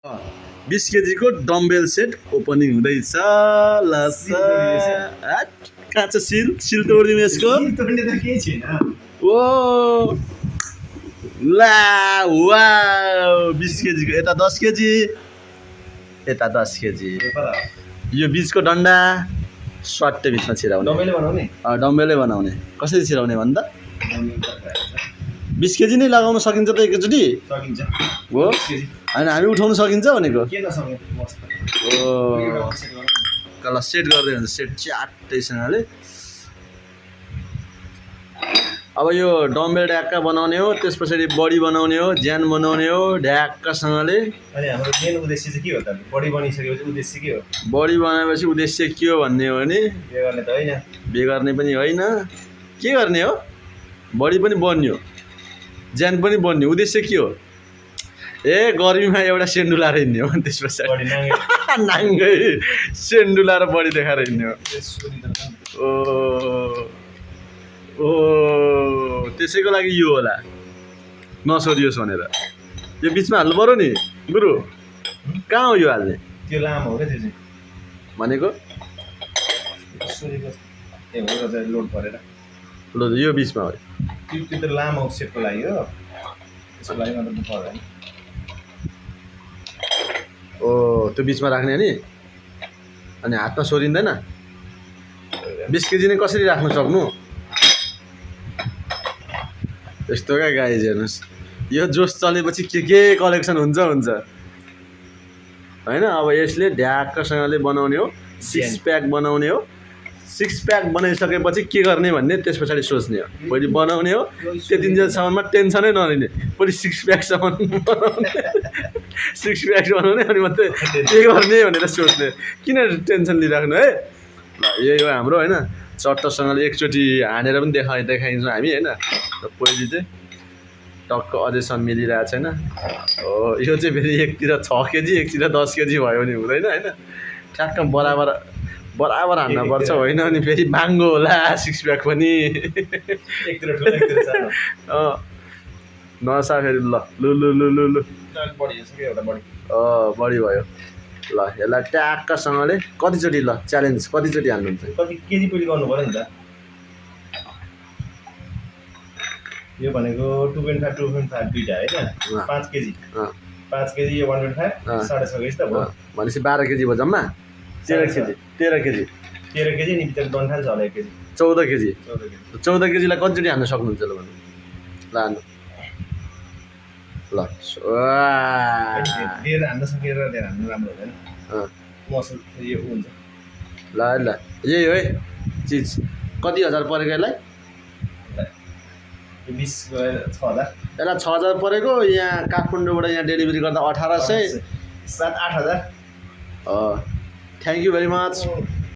20 KG को dumbbell set opening हुँदैछ। कहाँ छ सिल तोडिदिउँ यसको। तोड्ने त केही छैन। ओ ला वाउ 20 केजी को यता 10 केजी यता 10 केजी। यो बीचको डन्डा स्वाट्टै भित्र छिराउने। डम्बेलले बनाउने? डम्बेलले बनाउने। कसरी छिराउने भन्दा 20 केजी नै लगाउन सकिन्छ त एकैचोटि? सकिन्छ। हो हैन हामी उठाउन सकिन्छ भनेको। के नसक्ने मस्त। ओ कल सेट गर्दै हुन्छ सेट च्याट्टैसँगले। अब यो डम्बेल ढ्याक्क बनाउने हो, त्यसपछि बडी बनाउने हो, ज्यान बनाउने हो ढ्याक्कसँगले। अनि हाम्रो मेन उद्देश्य चाहिँ के हो त? बडी बनिसकेपछि उद्देश्य के हो? बडी बनाएपछि उद्देश्य के हो भन्ने हो भने बिहे गर्ने त होइन। बिहे गर्ने पनि होइन। के गर्ने हो? बडी पनि बन्यो, ज्यान पनि बन्यो। उद्देश्य के हो? ए गर्मीमा एउटा सेन्डु लाएर हिँड्ने हो। त्यस पछाडि नाङ्गै सेन्डु लाएर बडी देखाएर हिँड्ने हो। ओ त्यसैको लागि यो होला नसोधियोस् भनेर। यो बिचमा हाल्नु पर्यो नि गुरु। कहाँ हो यो हाल्ने? त्यो लामो हो क्या त्यो चाहिँ। भनेको ए हो र लोड परेर। ल यो बिचमा हो। त्यो त लामो सेपको लागि हो। त्यसको लागि मात्र त पर्दैन। ओ त्यो बिचमा राख्ने नि। अनि हातमा सोरिँदैन? 20 केजी नै कसरी राख्न सक्नु? यस्तो क्या गाइज हेर्नुहोस्। यो जोस चलेपछि के कलेक्सन हुन्छ होइन। अब यसले ढ्याक्कसँगले बनाउने हो। 6 प्याक बनाउने हो। 6 प्याक बनाइसकेपछि के गर्ने भन्ने त्यस पछाडि सोच्ने हो। पहिले बनाउने हो, त्यतिन्जेलसम्ममा टेन्सनै नलिने। पहिले 6 प्याकसम्म बनाउने, 6 प्याक बनाउने अनि मात्रै के गर्ने भनेर सोच्ने। किन टेन्सन लिइराख्नु है। ल यही हो हाम्रो होइन। चट्टसँगले एकचोटि हानेर पनि देखाइन्छौँ हामी होइन। र पहिले चाहिँ टक्क अझैसम्म मिलिरहेको छैन। हो यो चाहिँ फेरि एकतिर 6 केजी एकतिर 10 केजी भयो भने हुँदैन होइन। ठ्याक्क बराबर हान्न पर्छ होइन। अनि फेरि महँगो होला 6 प्याक पनि। नसा फेरि ल बढी भयो। ल यसलाई ट्याक्कसँगले कतिचोटि ल च्यालेन्ज कतिचोटि हान्नुहुन्छ? कति केजी पहिले गर्नु पऱ्यो नि त। यो भनेको 2.5 दुईटा होइन। 5 केजी 5 केजी यो 1.5 6.5 केजी त भयो। भनेपछि 12 केजी भयो जम्मा। 13 केजी नि भित्र डन्ठाल छ होला 1 केजी। 14 केजी 14 केजीलाई कतिचोटि हान्न सक्नुहुन्छ ल भन्नु? ल हान्नु ल। धेर हान्न सकेर धेर हान्नु राम्रो हुँदैन। मसल यो हुन्छ। ल यही हो है चिज। कति हजार परेको यसलाई? 20 गएर 6000। यसलाई 6000 परेको। यहाँ काठमाडौँबाट यहाँ डेलिभरी गर्दा 1800 7-8 हजार। Thank you very much.